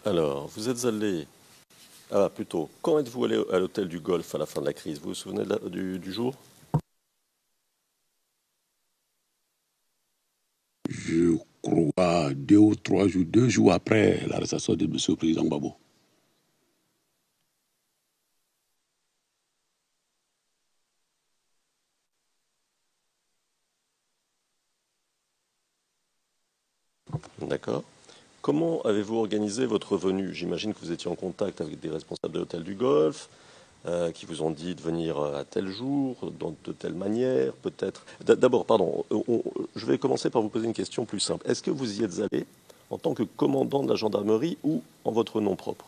Alors, vous êtes allé... Ah, plutôt, quand êtes-vous allé à l'hôtel du Golfe à la fin de la crise? Vous vous souvenez du jour? Je crois 2 ou 3 jours, 2 jours après l'arrestation de M. le Président Gbagbo. D'accord. Comment avez-vous organisé votre venue? J'imagine que vous étiez en contact avec des responsables de l'hôtel du Golfe, qui vous ont dit de venir à tel jour, de telle manière, peut-être. D'abord, pardon, je vais commencer par vous poser une question plus simple. Est-ce que vous y êtes allé en tant que commandant de la gendarmerie ou en votre nom propre?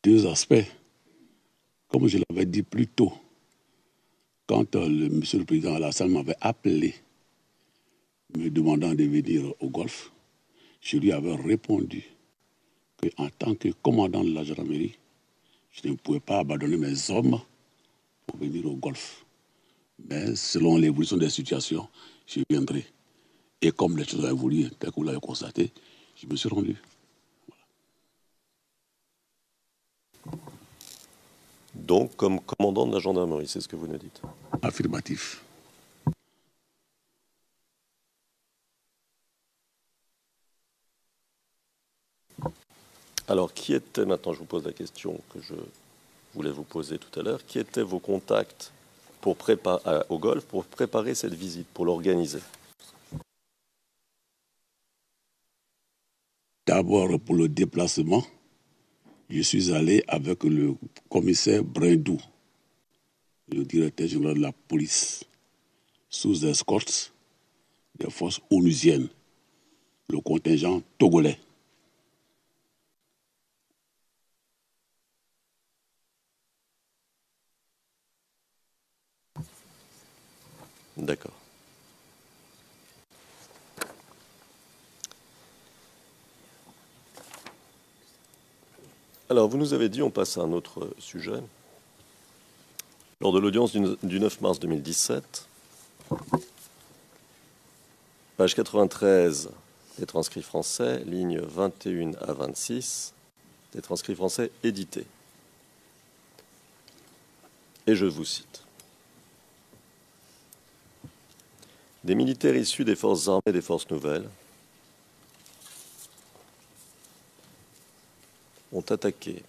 2 aspects. Comme je l'avais dit plus tôt, quand Monsieur le Président Alassane m'avait appelé me demandant de venir au Golfe, je lui avais répondu qu'en tant que commandant de la gendarmerie, je ne pouvais pas abandonner mes hommes pour venir au Golfe. Mais selon l'évolution des situations, je viendrai. Et comme les choses ont évolué, tel que vous l'avez constaté, je me suis rendu. Donc, comme commandant de la gendarmerie, c'est ce que vous nous dites. Affirmatif. Alors, qui était, maintenant je vous pose la question que je voulais vous poser tout à l'heure, qui étaient vos contacts pour au Golfe pour préparer cette visite, pour l'organiser? D'abord, pour le déplacement, je suis allé avec le commissaire Brindou, le directeur général de la police, sous escorte des forces onusiennes, le contingent togolais. D'accord. Alors, vous nous avez dit, on passe à un autre sujet. Lors de l'audience du 9 mars 2017, page 93 des transcrits français, lignes 21 à 26, des transcrits français édités. Et je vous cite. Des militaires issus des forces armées et des forces nouvelles ont attaqué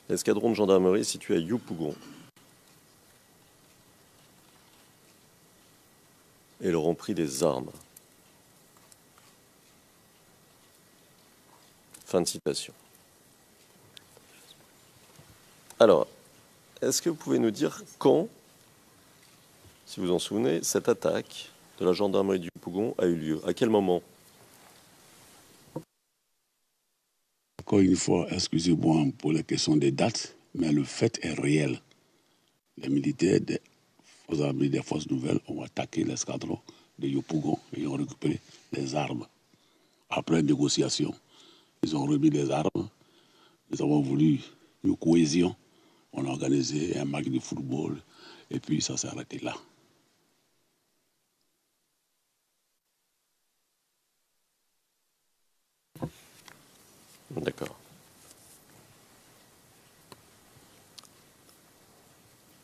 l'escadron de gendarmerie situé à Yopougon et leur ont pris des armes. Fin de citation. Alors, est-ce que vous pouvez nous dire quand, si vous en souvenez, cette attaque de la gendarmerie du Yopougon a eu lieu? À quel moment? Encore une fois, excusez-moi pour la question des dates, mais le fait est réel. Les militaires des forces armées des forces nouvelles ont attaqué l'escadron de Yopougon et ont récupéré les armes. Après négociation, ils ont remis les armes. Nous avons voulu une cohésion. On a organisé un match de football et puis ça s'est arrêté là. D'accord.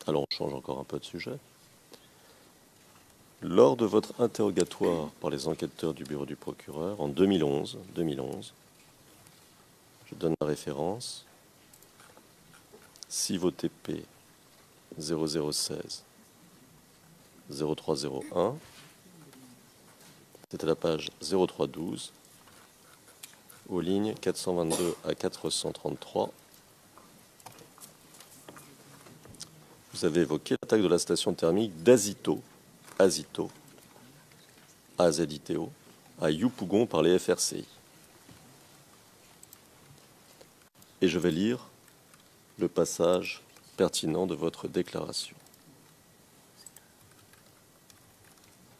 Alors on change encore un peu de sujet. Lors de votre interrogatoire par les enquêteurs du bureau du procureur en 2011, je donne la référence, CIVOTP 0016 0301, c'était la page 0312, aux lignes 422 à 433. Vous avez évoqué l'attaque de la station thermique d'Azito, AZITO, à Yopougon par les FRCI. Et je vais lire le passage pertinent de votre déclaration.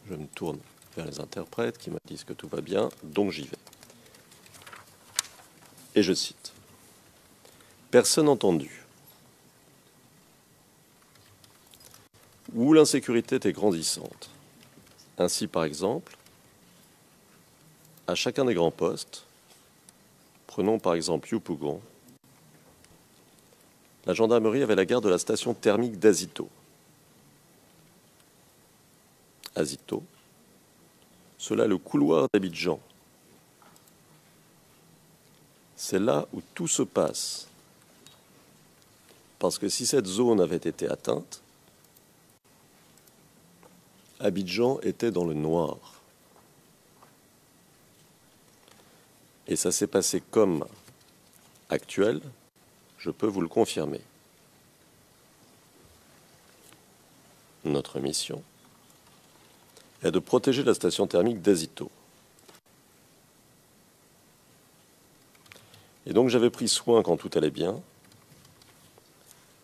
Je me tourne vers les interprètes qui me disent que tout va bien, donc j'y vais. Et je cite. Personne entendu. Où l'insécurité était grandissante. Ainsi, par exemple, à chacun des grands postes, prenons par exemple Yopougon, la gendarmerie avait la garde de la station thermique d'Azito. Azito, cela est le couloir d'Abidjan. C'est là où tout se passe. Parce que si cette zone avait été atteinte, Abidjan était dans le noir. Et ça s'est passé comme actuel, je peux vous le confirmer. Notre mission est de protéger la station thermique d'Azito. Et donc j'avais pris soin, quand tout allait bien,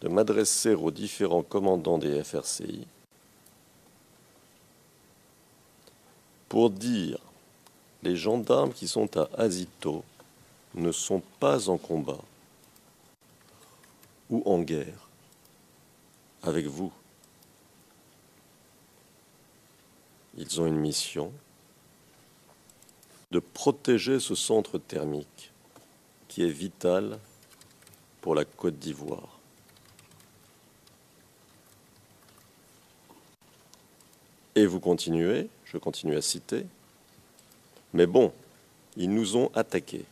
de m'adresser aux différents commandants des FRCI pour dire les gendarmes qui sont à Azito ne sont pas en combat ou en guerre avec vous. Ils ont une mission de protéger ce centre thermique qui est vital pour la Côte d'Ivoire. Et vous continuez, je continue à citer, mais bon, ils nous ont attaqués.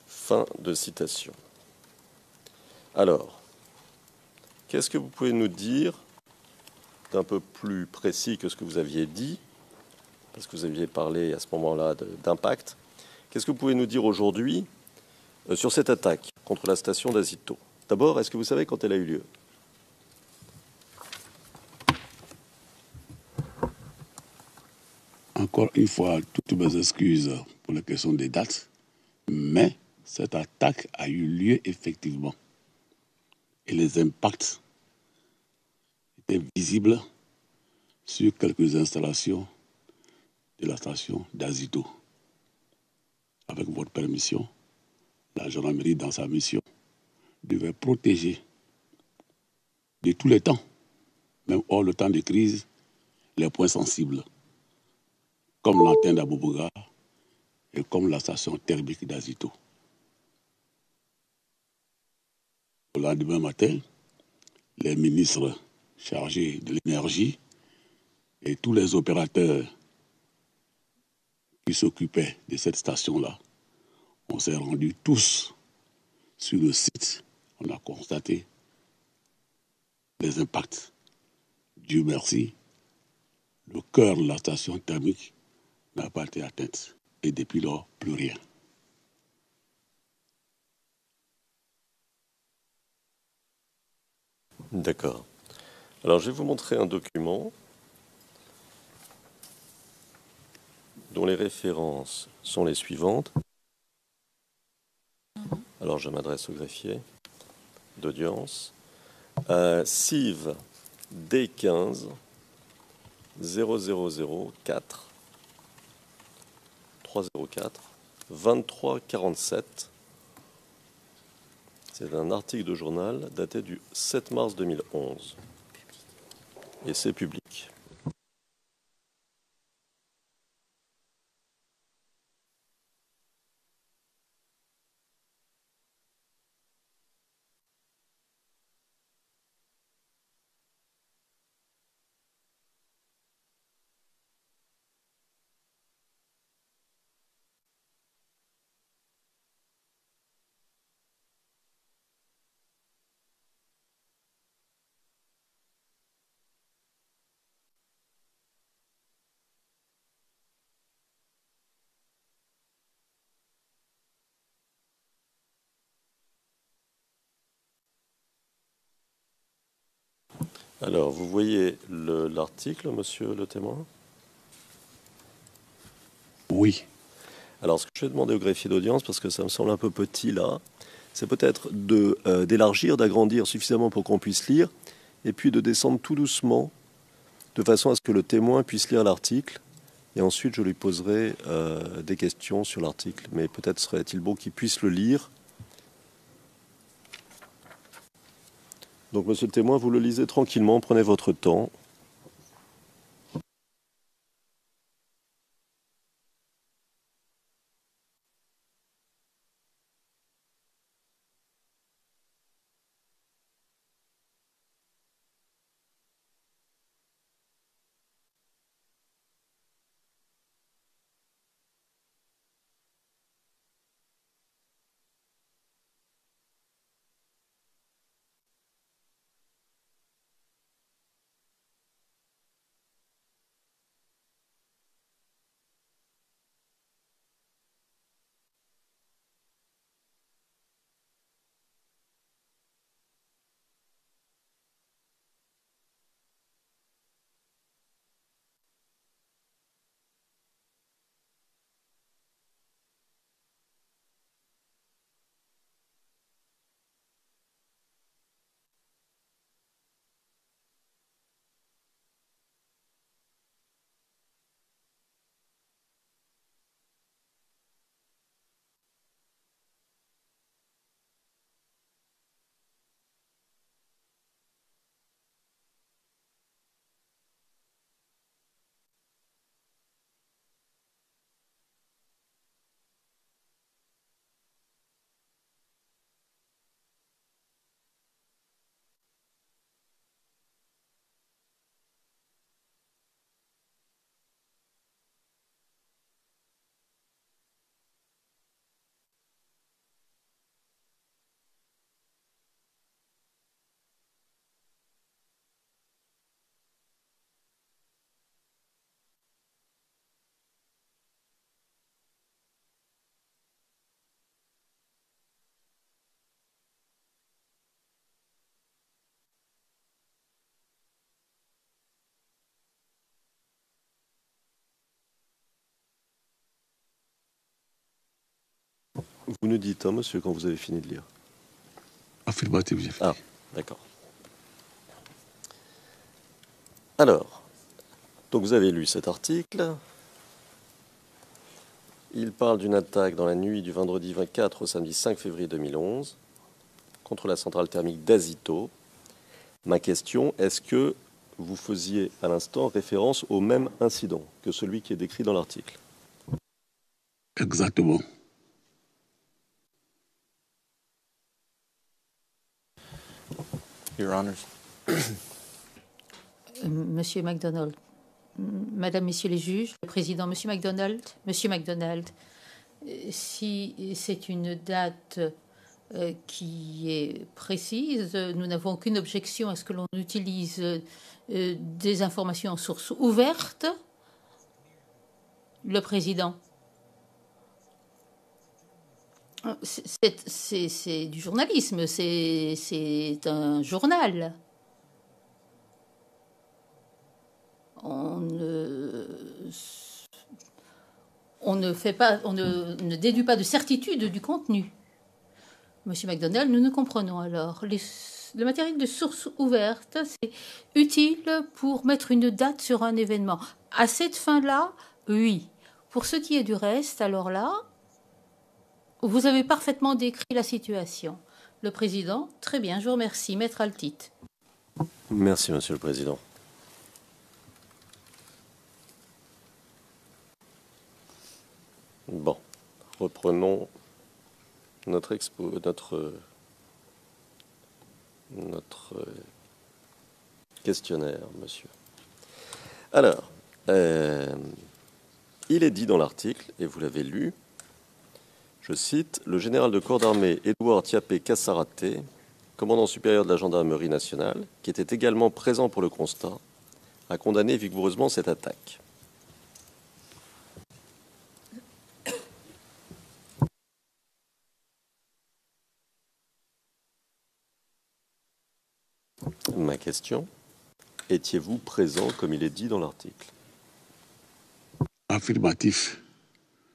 Fin de citation. Alors, qu'est-ce que vous pouvez nous dire d'un peu plus précis que ce que vous aviez dit, parce que vous aviez parlé à ce moment-là d'impact. Qu'est-ce que vous pouvez nous dire aujourd'hui sur cette attaque contre la station d'Azito? D'abord, est-ce que vous savez quand elle a eu lieu? Encore une fois, toutes mes excuses pour la question des dates, mais cette attaque a eu lieu effectivement. Et les impacts étaient visibles sur quelques installations de la station d'Azito. Avec votre permission, la gendarmerie, dans sa mission, devait protéger de tous les temps, même hors le temps de crise, les points sensibles, comme l'antenne d'Aboboga et comme la station thermique d'Azito. Le lendemain matin, les ministres chargés de l'énergie et tous les opérateurs qui s'occupaient de cette station-là, on s'est rendus tous sur le site. On a constaté les impacts. Dieu merci, le cœur de la station thermique n'a pas été atteint. Et depuis lors, plus rien. D'accord. Alors, je vais vous montrer un document dont les références sont les suivantes. Alors, je m'adresse au greffier d'audience. CIV D15 0004 304 2347. C'est un article de journal daté du 7 mars 2011. Et c'est public. Alors, vous voyez l'article, monsieur le témoin? Oui. Alors, ce que je vais demander au greffier d'audience, parce que ça me semble un peu petit là, c'est peut-être d'élargir, d'agrandir suffisamment pour qu'on puisse lire, et puis de descendre tout doucement, de façon à ce que le témoin puisse lire l'article, et ensuite je lui poserai des questions sur l'article. Mais peut-être serait-il bon qu'il puisse le lire. Donc, monsieur le témoin, vous le lisez tranquillement, prenez votre temps. Vous nous dites, hein, monsieur, quand vous avez fini de lire. Affirmatif, j'ai fini. Ah, d'accord. Alors, donc vous avez lu cet article. Il parle d'une attaque dans la nuit du vendredi 24 au samedi 5 février 2011 contre la centrale thermique d'Azito. Ma question, est-ce que vous faisiez à l'instant référence au même incident que celui qui est décrit dans l'article? Exactement. Your Honors. Monsieur MacDonald, Madame, Messieurs les juges, le président, Monsieur MacDonald, si c'est une date qui est précise, nous n'avons aucune objection à ce que l'on utilise des informations en source ouverte. Le président. C'est du journalisme, c'est un journal. On ne déduit pas de certitude du contenu. Monsieur MacDonald, nous nous comprenons alors. Le matériel de source ouverte, c'est utile pour mettre une date sur un événement. À cette fin-là, oui. Pour ce qui est du reste, alors là, vous avez parfaitement décrit la situation. Le président, très bien, je vous remercie. Maître Altit. Merci, monsieur le président. Bon, reprenons notre questionnaire, monsieur. Alors, il est dit dans l'article, et vous l'avez lu, je cite, « Le général de corps d'armée Édouard Tiapé Kassaraté, commandant supérieur de la gendarmerie nationale, qui était également présent pour le constat, a condamné vigoureusement cette attaque. » Ma question, étiez-vous présent comme il est dit dans l'article? Affirmatif.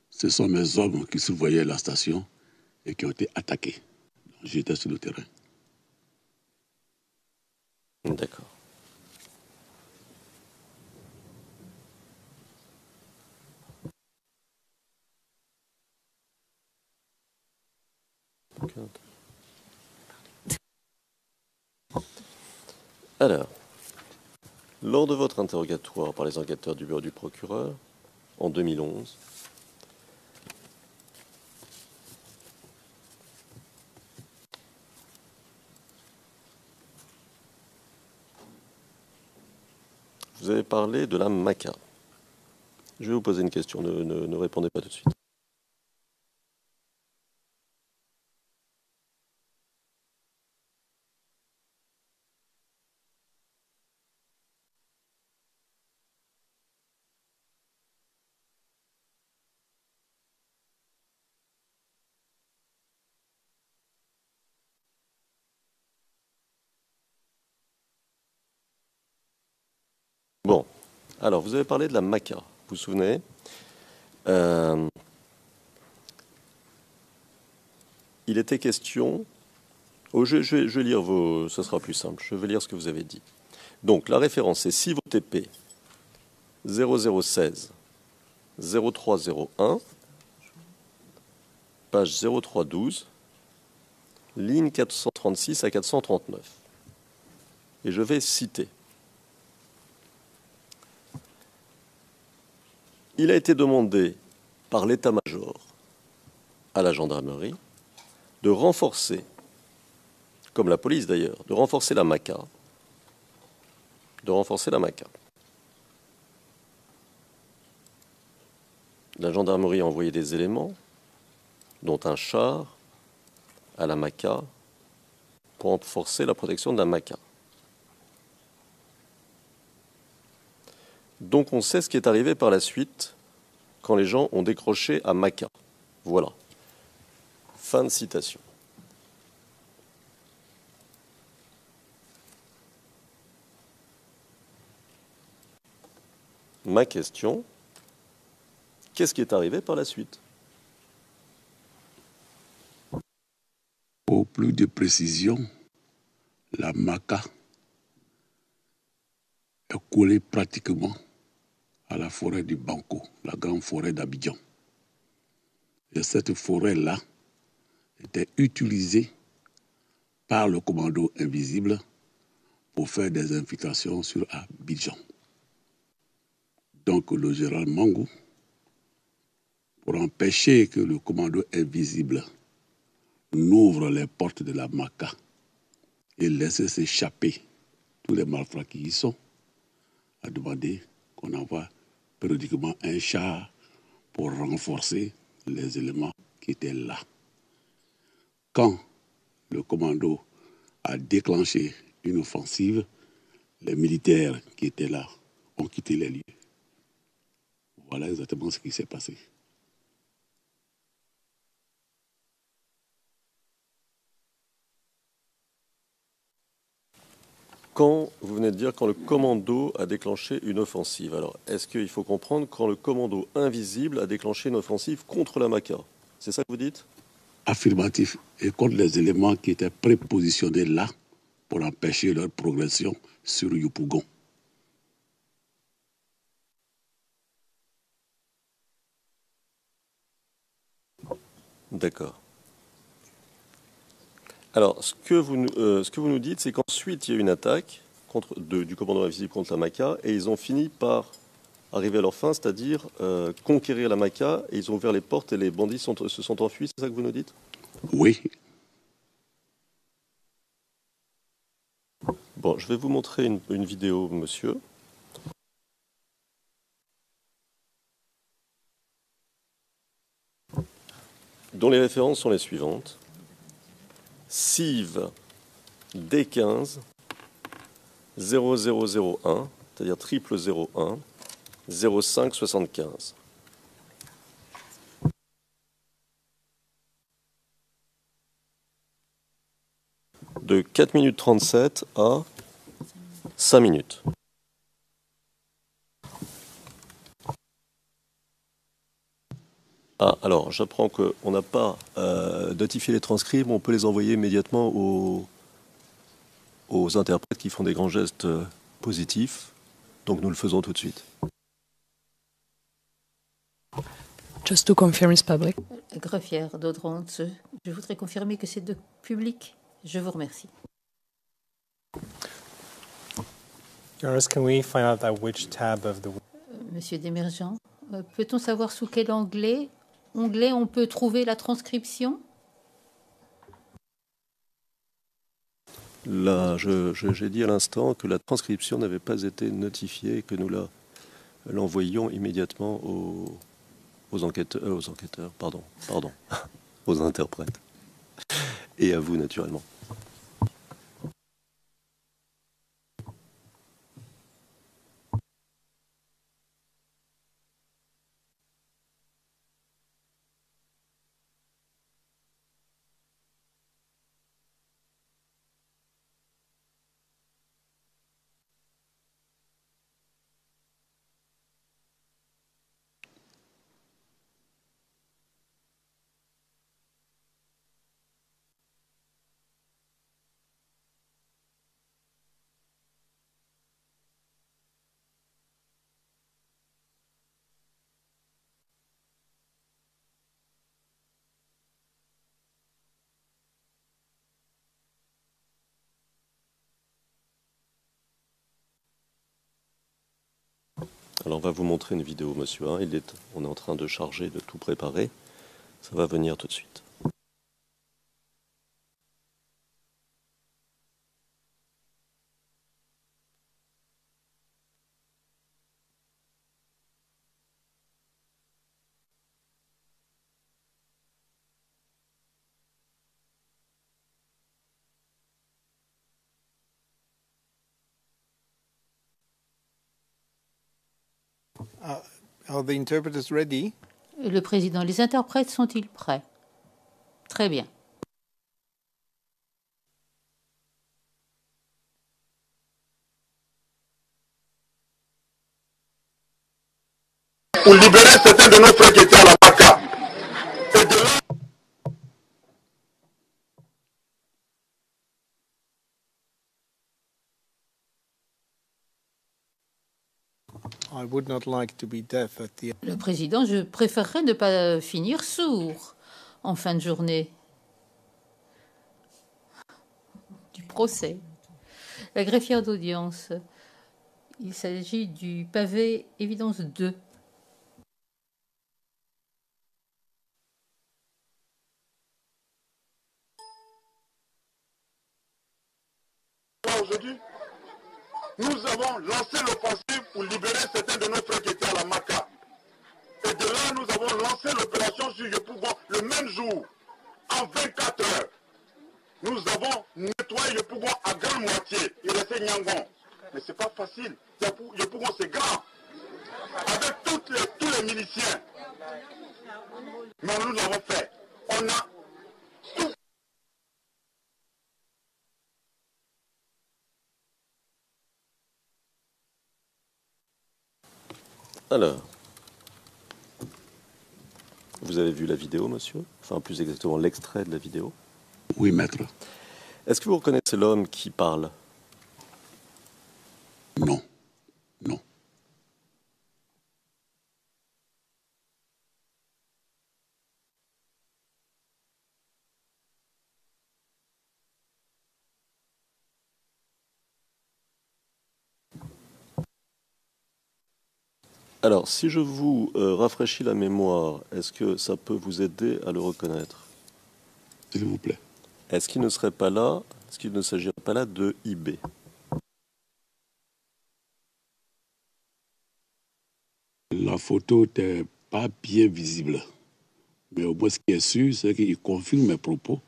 Ce sont mes hommes qui surveillaient la station et qui ont été attaqués. J'étais sur le terrain. D'accord. Alors, lors de votre interrogatoire par les enquêteurs du bureau du procureur, en 2011, vous avez parlé de la maca. Je vais vous poser une question, ne répondez pas tout de suite. Bon, alors vous avez parlé de la maca, vous vous souvenez? Il était question... Oh, je vais lire vos... Ce sera plus simple, je vais lire ce que vous avez dit. Donc, la référence est CIVOTP 0016 0301, page 0312, ligne 436 à 439. Et je vais citer. Il a été demandé par l'état-major à la gendarmerie de renforcer, comme la police d'ailleurs, de renforcer la maca. La gendarmerie a envoyé des éléments, dont un char, à la maca, pour renforcer la protection de la maca. Donc on sait ce qui est arrivé par la suite quand les gens ont décroché à Maca. Voilà. Fin de citation. Ma question, qu'est-ce qui est arrivé par la suite? Pour plus de précision, la maca est collée pratiquement à la forêt du Banco, la grande forêt d'Abidjan. Et cette forêt-là était utilisée par le commando invisible pour faire des infiltrations sur Abidjan. Donc le général Mangou, pour empêcher que le commando invisible n'ouvre les portes de la maca et laisse s'échapper tous les malfrats qui y sont, a demandé qu'on envoie périodiquement un char pour renforcer les éléments qui étaient là. Quand le commando a déclenché une offensive, les militaires qui étaient là ont quitté les lieux. Voilà exactement ce qui s'est passé. Quand, vous venez de dire, quand le commando a déclenché une offensive. Alors, est-ce qu'il faut comprendre quand le commando invisible a déclenché une offensive contre la maca? C'est ça que vous dites? Affirmatif. Et contre les éléments qui étaient prépositionnés là pour empêcher leur progression sur Yopougon. D'accord. Alors, ce que vous nous dites, c'est qu'ensuite, il y a eu une attaque du commando invisible contre la maca, et ils ont fini par arriver à leur fin, c'est-à-dire conquérir la maca, et ils ont ouvert les portes et les bandits se sont enfuis, c'est ça que vous nous dites? Oui. Bon, je vais vous montrer une vidéo, monsieur. Dont les références sont les suivantes. CIV D15 0001, c'est-à-dire 0001 05 75. De 4 minutes 37 à 5 minutes. Ah, alors, j'apprends qu'on n'a pas notifié les transcrits, mais on peut les envoyer immédiatement aux interprètes qui font des grands gestes positifs. Donc nous le faisons tout de suite. Just to confirm it's public. Greffière d'Audronce, je voudrais confirmer que c'est de public. Je vous remercie. Your Honor, can we find out at which tab of the... Monsieur Desmergents, peut-on savoir sous quel onglet on peut trouver la transcription? Là, j'ai dit à l'instant que la transcription n'avait pas été notifiée et que nous l'envoyions immédiatement aux enquêteurs, pardon, aux interprètes. Et à vous, naturellement. Alors on va vous montrer une vidéo, monsieur. On est en train de charger, de tout préparer. Ça va venir tout de suite. Are the interpreters ready? Le président, les interprètes sont-ils prêts? Très bien. Pour libérer certains de nos frères qui étaient à la Maca. Et de là, I would not like to be deaf at the... Le président, je préférerais ne pas finir sourd en fin de journée du procès. La greffière d'audience, il s'agit du pavé évidence 2. aujourd'hui, nous avons lancé l'offensive pour libérer certains de nos frères qui étaient à la Maca. Et de là, nous avons lancé l'opération sur Yopougon le même jour, en 24 heures. Nous avons nettoyé Yopougon à grande moitié. Il restait Nyangon. Mais c'est pas facile. Yopougon, c'est grand. Avec tous les miliciens. Mais nous l'avons fait. On a tout. Alors, vous avez vu la vidéo, monsieur? Enfin, plus exactement, l'extrait de la vidéo. Oui, maître. Est-ce que vous reconnaissez l'homme qui parle? Non. Non. Alors, si je vous rafraîchis la mémoire, est-ce que ça peut vous aider à le reconnaître? S'il vous plaît. Est-ce qu'il ne serait pas là, est-ce qu'il ne s'agirait pas là de IB? La photo n'était pas bien visible. Mais au moins, ce qui est sûr, c'est qu'il confirme mes propos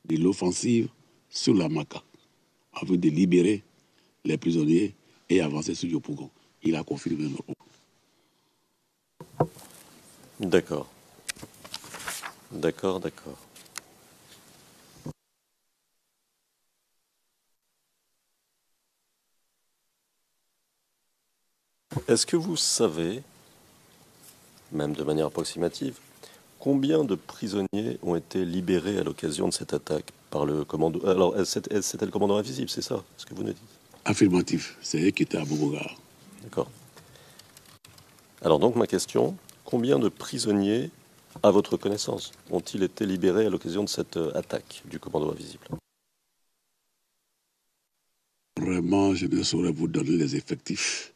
de l'offensive sur la Maca, afin de libérer les prisonniers et avancer sur Yopougon. Il a confirmé nos propos. D'accord. D'accord. Est-ce que vous savez, même de manière approximative, combien de prisonniers ont été libérés à l'occasion de cette attaque par le commando? Alors, c'était le commandant invisible, c'est ça, ce que vous nous dites? Affirmatif, c'est eux qui étaient à Bobogar. D'accord. Alors donc ma question, combien de prisonniers, à votre connaissance, ont-ils été libérés à l'occasion de cette attaque du commando invisible? Vraiment, je ne saurais vous donner les effectifs,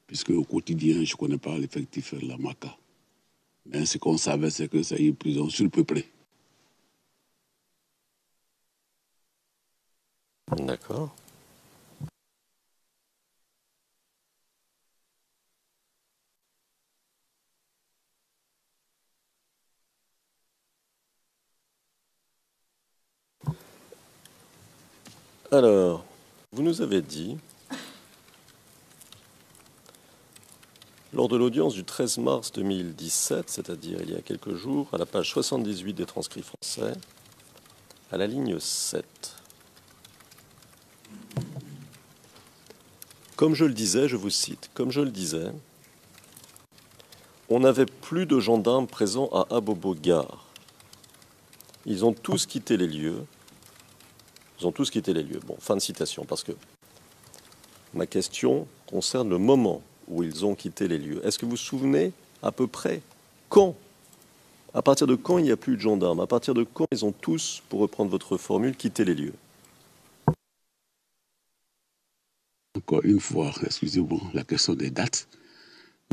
puisque au quotidien, je ne connais pas l'effectif de la MACA. Mais ce qu'on savait, c'est que c'est une prison surpeuplée. D'accord. Alors, vous nous avez dit, lors de l'audience du 13 mars 2017, c'est-à-dire il y a quelques jours, à la page 78 des transcrits français, à la ligne 7. Comme je le disais, je vous cite, comme je le disais, on n'avait plus de gendarmes présents à Abobo Gare. Ils ont tous quitté les lieux. Bon, fin de citation, parce que ma question concerne le moment où ils ont quitté les lieux. Est-ce que vous vous souvenez à peu près quand? À partir de quand il n'y a plus de gendarmes? À partir de quand ils ont tous, pour reprendre votre formule, quitté les lieux? Encore une fois, excusez-moi, la question des dates,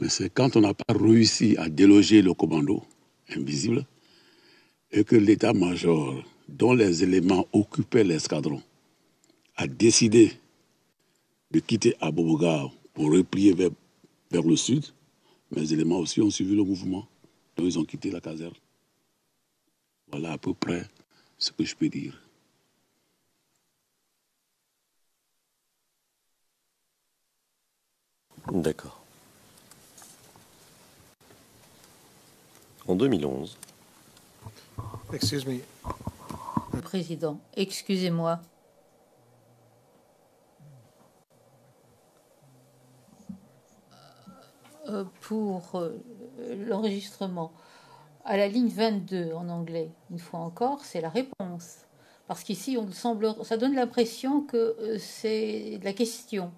mais c'est quand on n'a pas réussi à déloger le commando invisible et que l'état-major, dont les éléments occupaient l'escadron, a décidé de quitter Aboboga pour replier vers le sud. Mes éléments aussi ont suivi le mouvement, donc ils ont quitté la caserne. Voilà à peu près ce que je peux dire. D'accord. En 2011, Excuse me. Président, excusez-moi. Pour l'enregistrement, à la ligne 22 en anglais, une fois encore, c'est la réponse. Parce qu'ici, ça donne l'impression que c'est la question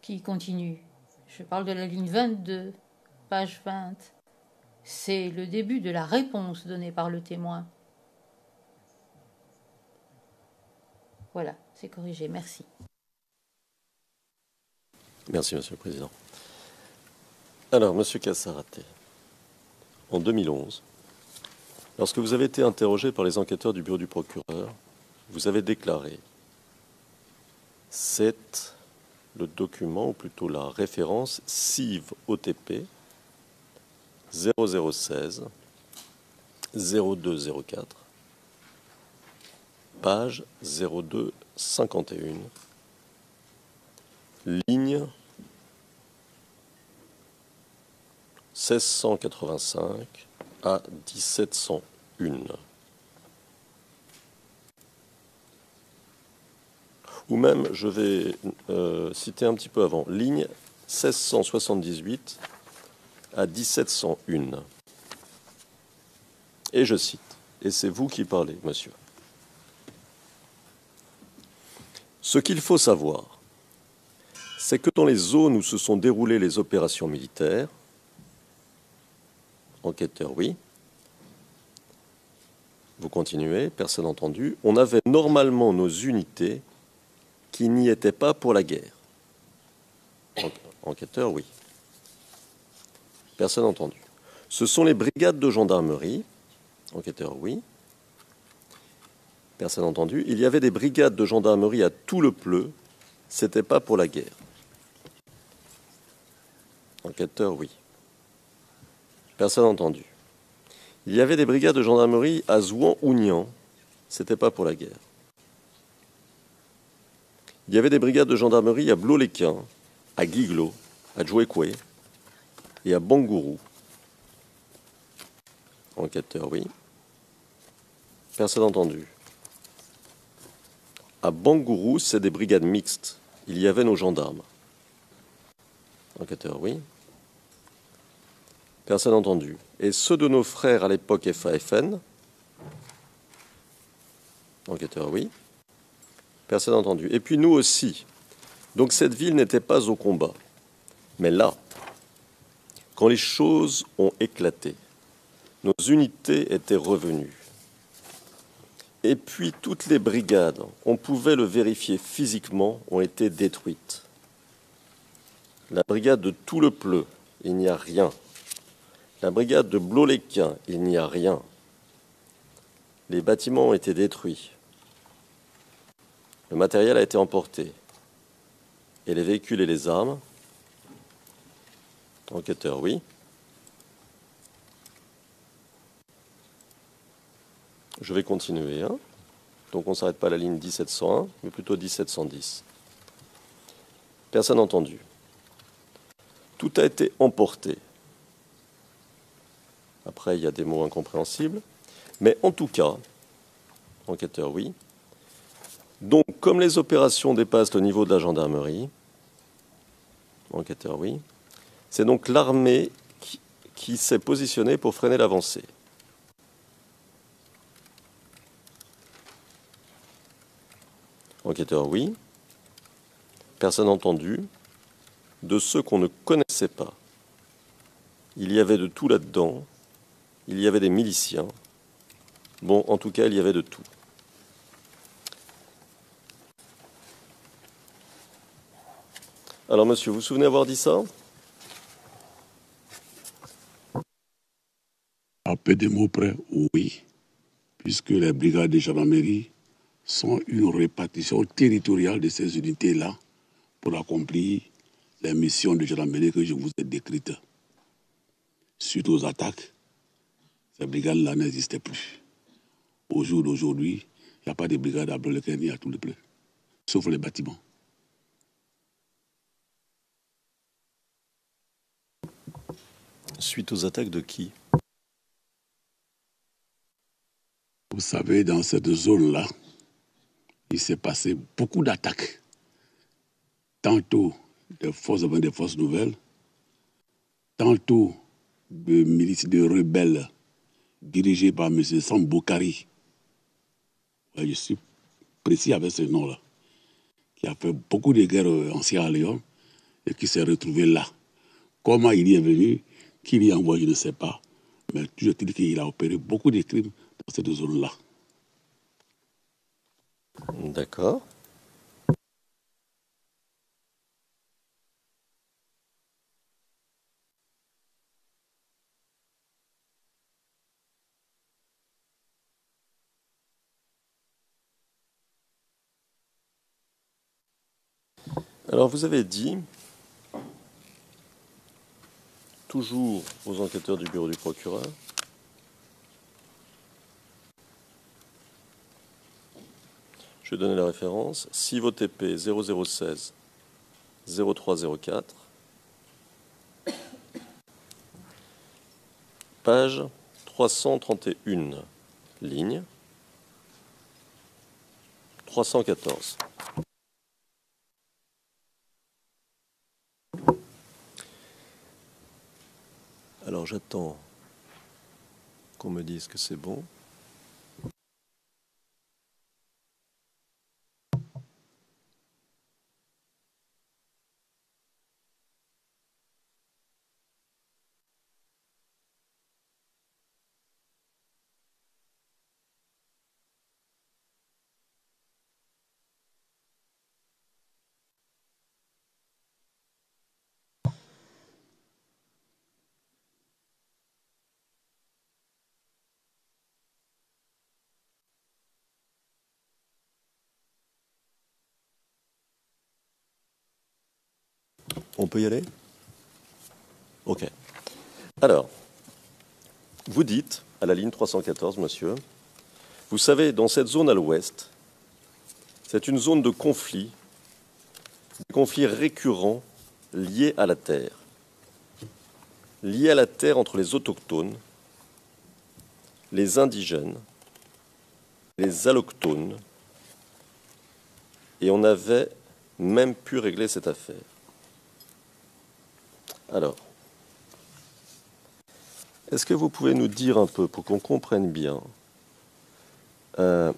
qui continue. Je parle de la ligne 22, page 20. C'est le début de la réponse donnée par le témoin. Voilà, c'est corrigé. Merci. merci Monsieur le Président. Alors, Monsieur Cassaraté, en 2011, lorsque vous avez été interrogé par les enquêteurs du bureau du procureur, vous avez déclaré « C'est le document, ou plutôt la référence CIV OTP 0016 0204, page 0251, ligne 1685 à 1701. Ou même, je vais citer un petit peu avant, ligne 1678 à 1701. Et je cite, et c'est vous qui parlez, monsieur. Ce qu'il faut savoir, c'est que dans les zones où se sont déroulées les opérations militaires, enquêteur, oui. Vous continuez, personne entendu. On avait normalement nos unités qui n'y étaient pas pour la guerre. Enquêteur, oui. Personne entendu. Ce sont les brigades de gendarmerie. Enquêteur, oui. Personne entendu. Il y avait des brigades de gendarmerie à tout le pleu. C'était pas pour la guerre. Enquêteur, oui. Personne entendu. Il y avait des brigades de gendarmerie à Zouan-Ounian. C'était pas pour la guerre. Il y avait des brigades de gendarmerie à Bloléquin, à Guiglo, à Djouekwe et à Bangourou. Enquêteur, oui. Personne entendu. À Bangourou, c'est des brigades mixtes. Il y avait nos gendarmes. Enquêteur, oui. Personne entendu. Et ceux de nos frères à l'époque FAFN. Enquêteur, oui. Personne entendu. Et puis nous aussi. Donc cette ville n'était pas au combat. Mais là, quand les choses ont éclaté, nos unités étaient revenues. Et puis toutes les brigades, on pouvait le vérifier physiquement, ont été détruites. La brigade de Tout-le-Pleu, il n'y a rien. La brigade de Blot-les-Quins, il n'y a rien. Les bâtiments ont été détruits. Le matériel a été emporté. Et les véhicules et les armes? Enquêteur, oui. Je vais continuer. Hein. Donc on ne s'arrête pas à la ligne 1701, mais plutôt 1710. Personne entendu. Tout a été emporté. Après, il y a des mots incompréhensibles. Mais en tout cas, enquêteur, oui. Donc, comme les opérations dépassent le niveau de la gendarmerie, enquêteur, oui, c'est donc l'armée qui s'est positionnée pour freiner l'avancée. Enquêteur, oui. Personne entendu. De ceux qu'on ne connaissait pas. Il y avait de tout là-dedans. Il y avait des miliciens. Bon, en tout cas, il y avait de tout. Alors, monsieur, vous vous souvenez avoir dit ça? À peu de mots près, oui, puisque les brigades de gendarmerie sont une répartition territoriale de ces unités-là pour accomplir les missions de gendarmerie que je vous ai décrites. Suite aux attaques, ces brigades-là n'existaient plus. Au jour d'aujourd'hui, il n'y a pas de brigade à Blot-les-Quins ni à Tout-le-Pleu, sauf les bâtiments. Suite aux attaques de qui? Vous savez, dans cette zone-là, il s'est passé beaucoup d'attaques. Tantôt des forces avec des forces nouvelles, tantôt de milices de rebelles dirigés par M. Sambokari. Ouais, je suis précis avec ce nom-là, qui a fait beaucoup de guerres en Sierra Leone et qui s'est retrouvé là. Comment il y est venu, qui l'y a envoyé, je ne sais pas, mais toujours est-il qu'il a opéré beaucoup de crimes dans cette zone-là. D'accord. Alors, vous avez dit, toujours aux enquêteurs du bureau du procureur, je vais donner la référence, CIVOTP 0016 0304, page 331, ligne 314. Alors j'attends qu'on me dise que c'est bon. On peut y aller? Ok. Alors, vous dites, à la ligne 314, monsieur, vous savez, dans cette zone à l'ouest, c'est une zone de conflit, des conflits récurrents liés à la terre. Liés à la terre entre les autochtones, les indigènes, les allochtones, et on avait même pu régler cette affaire. Alors, est-ce que vous pouvez nous dire un peu, pour qu'on comprenne bien, ce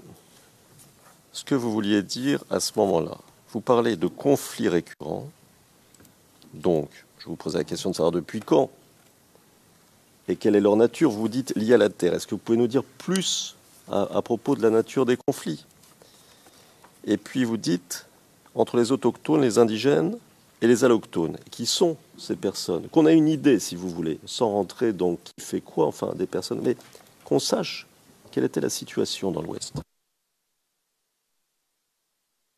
que vous vouliez dire à ce moment-là? Vous parlez de conflits récurrents, donc je vous pose la question de savoir depuis quand et quelle est leur nature. Vous dites liés à la terre. Est-ce que vous pouvez nous dire plus à propos de la nature des conflits. Et puis vous dites, entre les autochtones, les indigènes et les allochtones, qui sont ces personnes, qu'on a une idée, si vous voulez, sans rentrer dans qui fait quoi, enfin des personnes, mais qu'on sache quelle était la situation dans l'Ouest.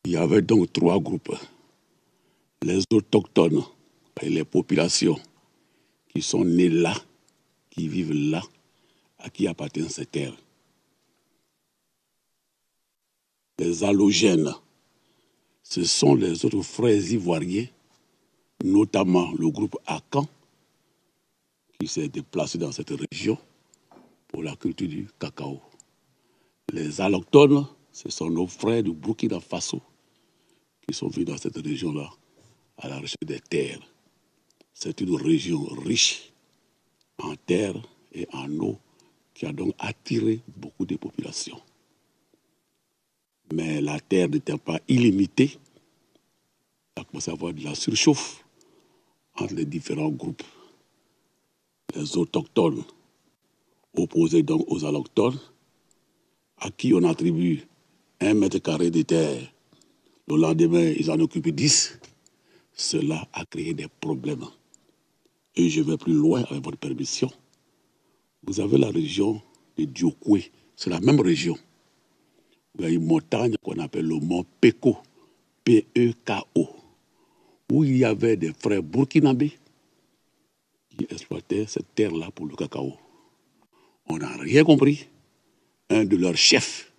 Il y avait donc 3 groupes. Les autochtones et les populations qui sont nées là, qui vivent là, à qui appartiennent ces terres. Les allogènes, ce sont les autres frères ivoiriens, notamment le groupe Akan, qui s'est déplacé dans cette région pour la culture du cacao. Les allochtones, ce sont nos frères du Burkina Faso qui sont venus dans cette région-là à la recherche des terres. C'est une région riche en terre et en eau qui a donc attiré beaucoup de populations. Mais la terre n'étant pas illimitée, il a commencé à avoir de la surchauffe entre les différents groupes. Les autochtones opposés donc aux allochtones, à qui on attribue 1 mètre carré de terre. Le lendemain, ils en occupent 10. Cela a créé des problèmes. Et je vais plus loin avec votre permission. Vous avez la région de Diokoué. C'est la même région. Il y a une montagne qu'on appelle le mont Peko, P-E-K-O, où il y avait des frères burkinabés qui exploitaient cette terre-là pour le cacao. On n'a rien compris. Un de leurs chefs,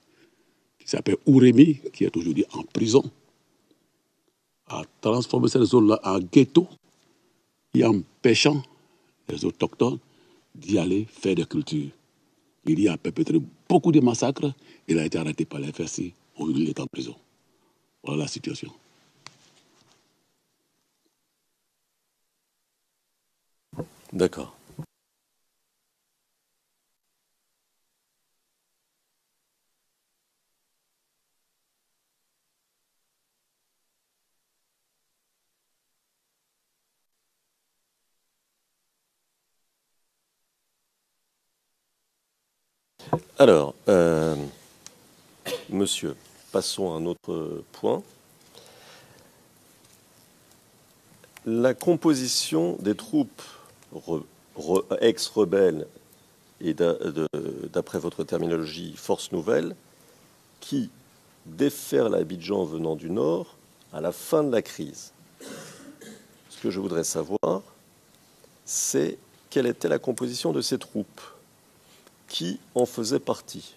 qui s'appelle Ourémi, qui est aujourd'hui en prison, a transformé cette zone-là en ghetto et empêchant les autochtones d'y aller faire des cultures. Il y a perpétré beaucoup de massacres. Il a été arrêté par les FSI. Aujourd'hui, il est en prison. Voilà la situation. D'accord. Alors, monsieur, passons à un autre point. La composition des troupes ex-rebelles et d'après votre terminologie, force nouvelle, qui déferlent à Abidjan venant du nord à la fin de la crise. Ce que je voudrais savoir, c'est quelle était la composition de ces troupes, qui en faisait partie.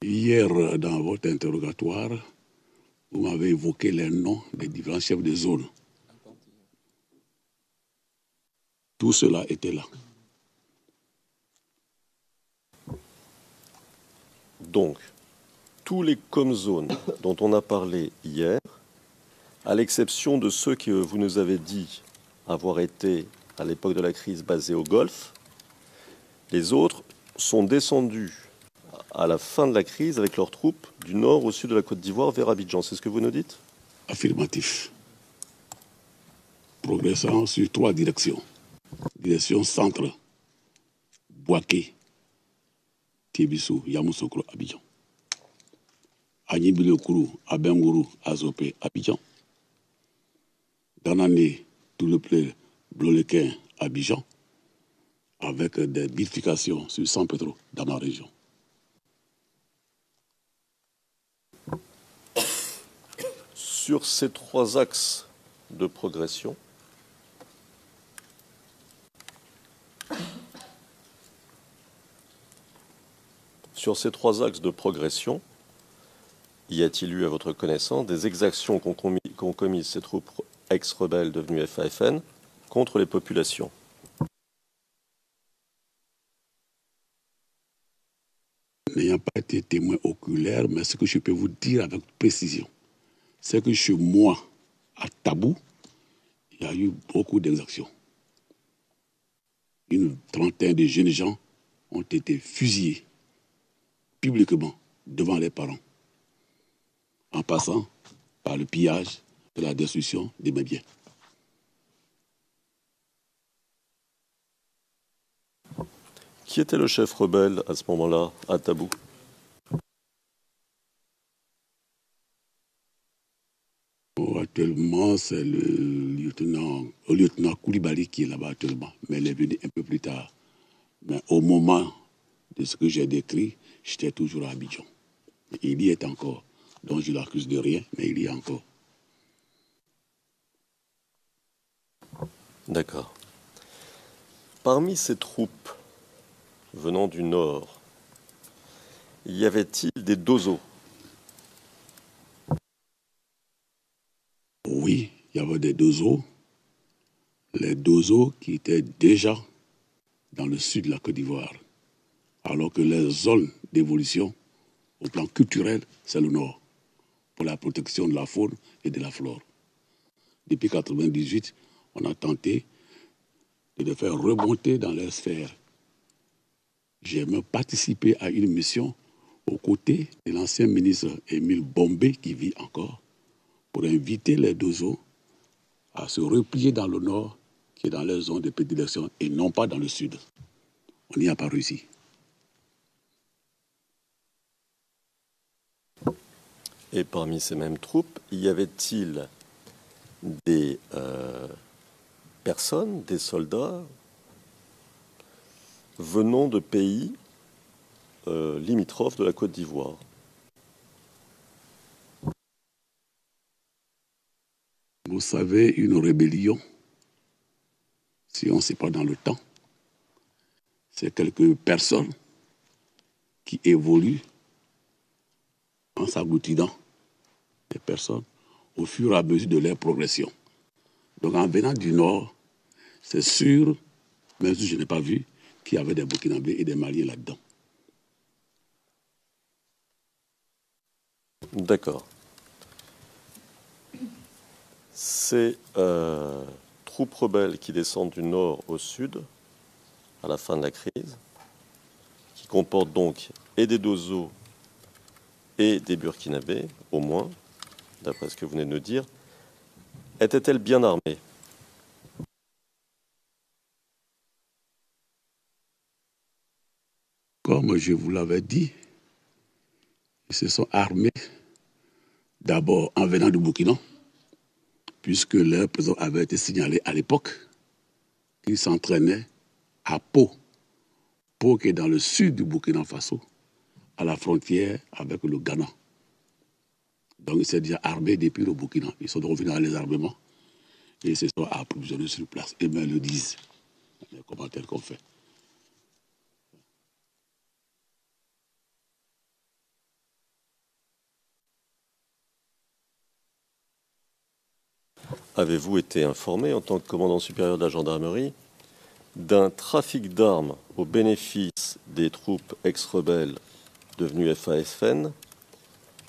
Hier, dans votre interrogatoire, vous m'avez évoqué les noms des différents chefs de zone. Tout cela était là. Donc, tous les comzones dont on a parlé hier, à l'exception de ceux que vous nous avez dit avoir été, à l'époque de la crise, basés au Golfe, les autres sont descendus à la fin de la crise avec leurs troupes du nord au sud de la Côte d'Ivoire vers Abidjan. C'est ce que vous nous dites? Affirmatif. Progressant sur 3 directions. Direction centre, Boaké, Tébissou, Yamoussoukro, Abidjan. Agnibilokuru, Abengourou, Azopé, Abidjan. Danané, tout le play, Blolequin, Abidjan, avec des bifurcations sur San Pedro dans ma région. Sur ces 3 axes de progression, y a-t-il eu, à votre connaissance, des exactions qu'ont commises ces troupes ex-rebelles devenues FAFN contre les populations? N'ayant pas été témoin oculaire, mais ce que je peux vous dire avec précision, c'est que chez moi, à Tabou, il y a eu beaucoup d'exactions. Une trentaine de jeunes gens ont été fusillés publiquement devant les parents, en passant par le pillage et la destruction de mes biens. Qui était le chef rebelle à ce moment-là, à Tabou? Actuellement, c'est le lieutenant Koulibaly qui est là-bas actuellement, mais il est venu un peu plus tard. Mais au moment de ce que j'ai décrit, j'étais toujours à Abidjan. Il y est encore. Donc je l'accuse de rien, mais il y est encore. D'accord. Parmi ces troupes venant du nord, y avait-il des dozos? Oui, il y avait des dozos. Les dozos qui étaient déjà dans le sud de la Côte d'Ivoire, alors que les zones d'évolution au plan culturel, c'est le nord, pour la protection de la faune et de la flore. Depuis 1998, on a tenté de les faire remonter dans les sphères. J'ai même participé à une mission aux côtés de l'ancien ministre Émile Bombé, qui vit encore, pour inviter les dozos à se replier dans le nord, qui est dans les zones de prédilection, et non pas dans le sud. On n'y a pas réussi. Et parmi ces mêmes troupes, y avait-il des personnes, des soldats venant de pays limitrophes de la Côte d'Ivoire? Vous savez, une rébellion, si on ne sait pas dans le temps, c'est quelques personnes qui évoluent en s'agglutinant des personnes au fur et à mesure de leur progression. Donc en venant du nord, c'est sûr, même si je n'ai pas vu, qu'il y avait des Burkinabés et des Maliens là-dedans. D'accord. Ces troupes rebelles qui descendent du nord au sud, à la fin de la crise, qui comportent donc et des dozos et des Burkinabés, au moins, d'après ce que vous venez de nous dire, étaient-elles bien armées? Comme je vous l'avais dit, ils se sont armés d'abord en venant du Burkina, puisque leur président avait été signalé à l'époque qu'ils s'entraînaient à Pau. Pau qui est dans le sud du Burkina Faso, à la frontière avec le Ghana. Donc ils s'est déjà armés depuis le Burkina. Ils sont revenus dans les armements et ils se sont approvisionnés sur place. Et même le disent, les commentaires qu'on fait. Avez-vous été informé, en tant que commandant supérieur de la gendarmerie, d'un trafic d'armes au bénéfice des troupes ex-rebelles devenues FAFN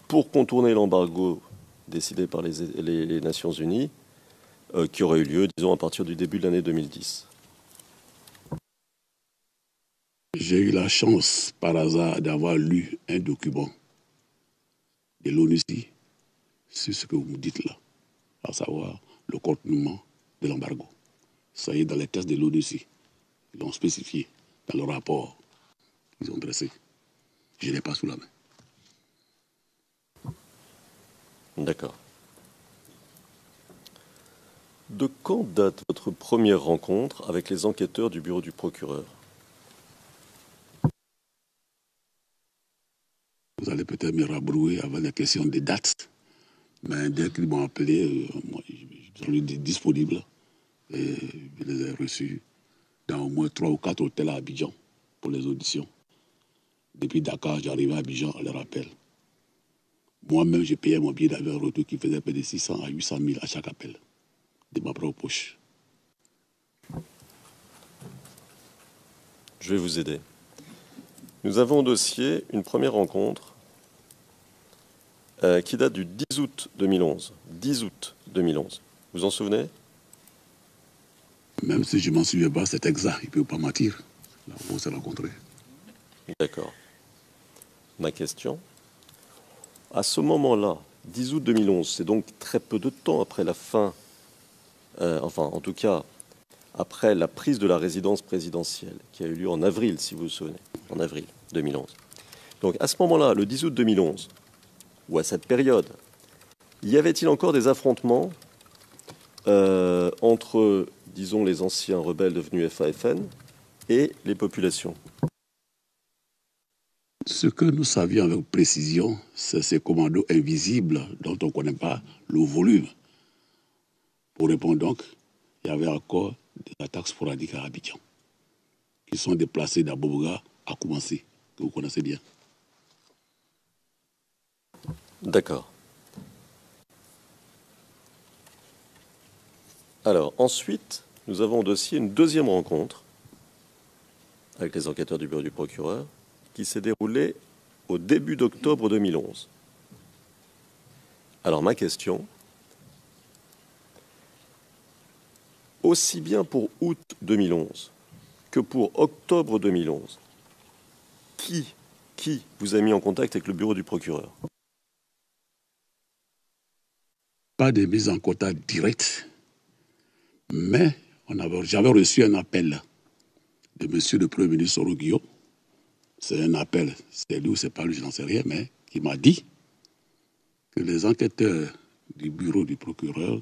pour contourner l'embargo décidé par les Nations Unies, qui aurait eu lieu, disons, à partir du début de l'année 2010? J'ai eu la chance, par hasard, d'avoir lu un document de l'ONUCI sur ce que vous me dites là, à savoir le contournement de l'embargo. Ça y est, dans les tests de l'ONUCI, ils l'ont spécifié dans le rapport qu'ils ont dressé. Je ne l'ai pas sous la main. D'accord. De quand date votre première rencontre avec les enquêteurs du bureau du procureur? Vous allez peut-être me rabrouer avec la question des dates, mais dès qu'ils m'ont appelé, moi, je suis disponible et je les ai reçus dans au moins 3 ou 4 hôtels à Abidjan pour les auditions. Depuis Dakar, j'arrivais à Abidjan, on les rappelle. Moi-même, j'ai payé mon billet d'avion retour qui faisait près de 600 à 800 000 à chaque appel, de ma propre poche. Je vais vous aider. Nous avons au dossier une première rencontre qui date du 10 août 2011. 10 août 2011. Vous en souvenez? Même si je ne m'en souviens pas, c'est exact, il ne peut pas mentir. Là, on s'est rencontrés. D'accord. Ma question, à ce moment-là, 10 août 2011, c'est donc très peu de temps après la fin, enfin en tout cas après la prise de la résidence présidentielle, qui a eu lieu en avril, si vous vous souvenez, en avril 2011. Donc à ce moment-là, le 10 août 2011, ou à cette période, y avait-il encore des affrontements entre, disons, les anciens rebelles devenus FAFN et les populations? Ce que nous savions avec précision, c'est ces commandos invisibles dont on ne connaît pas le volume. Pour répondre donc, il y avait encore des attaques sporadiques à Abidjan, qui sont déplacées d'Aboboga à Koumassi, que vous connaissez bien. D'accord. Alors, ensuite, nous avons au dossier une deuxième rencontre avec les enquêteurs du bureau du procureur qui s'est déroulée au début d'octobre 2011. Alors, ma question, aussi bien pour août 2011 que pour octobre 2011, qui vous a mis en contact avec le bureau du procureur? Pas de mise en contact directe, mais j'avais reçu un appel de monsieur le Premier ministre Soro Guillaume. C'est un appel, c'est lui ou c'est pas lui, je n'en sais rien, mais qui m'a dit que les enquêteurs du bureau du procureur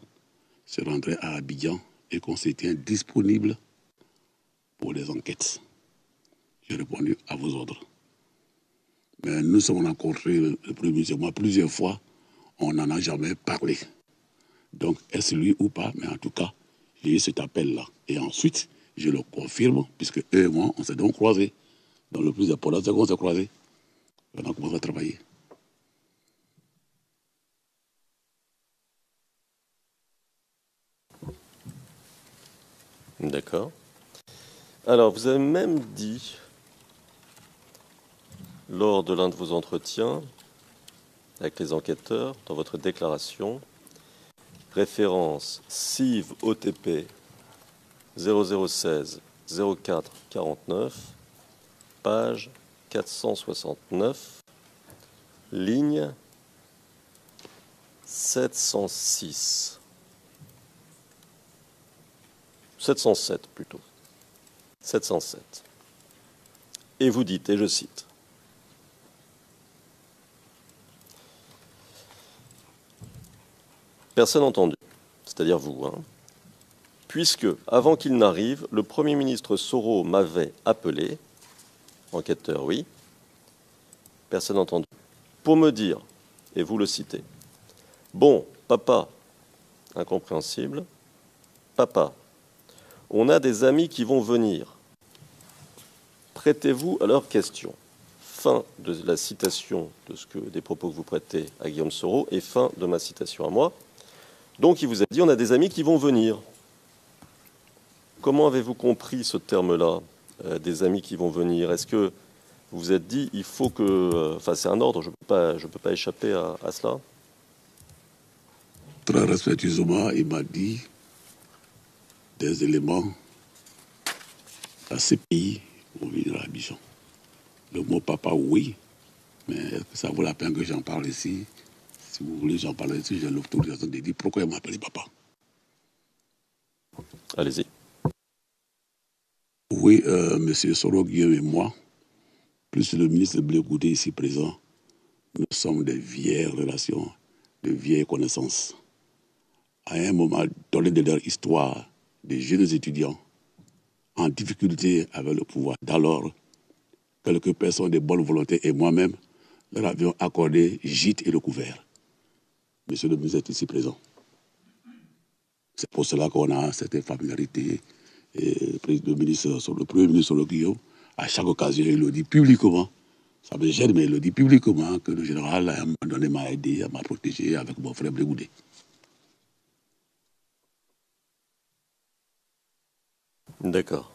se rendraient à Abidjan et qu'on s'était disponible pour les enquêtes. J'ai répondu à vos ordres. Mais nous avons rencontré le Premier ministre et moi plusieurs fois, on n'en a jamais parlé. Donc, est-ce lui ou pas? Mais en tout cas, j'ai eu cet appel-là. Et ensuite, je le confirme, puisque eux et moi, on s'est donc croisés. Dans le plus important, c'est qu'on s'est croisés. On a commencé à travailler. D'accord. Alors, vous avez même dit, lors de l'un de vos entretiens avec les enquêteurs, dans votre déclaration, référence CIV OTP 0016 04 49, page 469, ligne 706. 707 plutôt. 707. Et vous dites, et je cite, personne entendue, c'est-à-dire vous, puisque, avant qu'il n'arrive, le Premier ministre Soro m'avait appelé, enquêteur, oui, personne entendue, pour me dire, et vous le citez, bon, papa, incompréhensible, papa, on a des amis qui vont venir, prêtez-vous à leurs questions. Fin de la citation des propos que vous prêtez à Guillaume Soro et fin de ma citation à moi. Donc il vous a dit, on a des amis qui vont venir. Comment avez-vous compris ce terme-là, des amis qui vont venir? Est-ce que vous vous êtes dit, il faut que... Enfin, c'est un ordre, je ne peux pas échapper à cela? Très respectueusement, il m'a dit des éléments à ces pays vont venir à Abidjan. Le mot papa, oui, mais est-ce que ça vaut la peine que j'en parle ici? Si vous voulez, j'en parle ici, j'ai l'autorisation de dire pourquoi il m'a appelé papa. Allez-y. Oui, M. Soro Guillaume et moi, plus le ministre Blé Goudé ici présent, nous sommes des vieilles relations, de vieilles connaissances. À un moment donné de leur histoire, des jeunes étudiants en difficulté avec le pouvoir d'alors, quelques personnes de bonne volonté et moi-même leur avions accordé gîte et le couvert. Monsieur le ministre est ici présent. C'est pour cela qu'on a cette familiarité. Et le Premier ministre Soro Guillaume, à chaque occasion, il le dit publiquement. Ça me gêne, mais il le dit publiquement que le général, à un moment donné, m'a aidé, m'a protégé avec mon frère Blé Goudé. D'accord.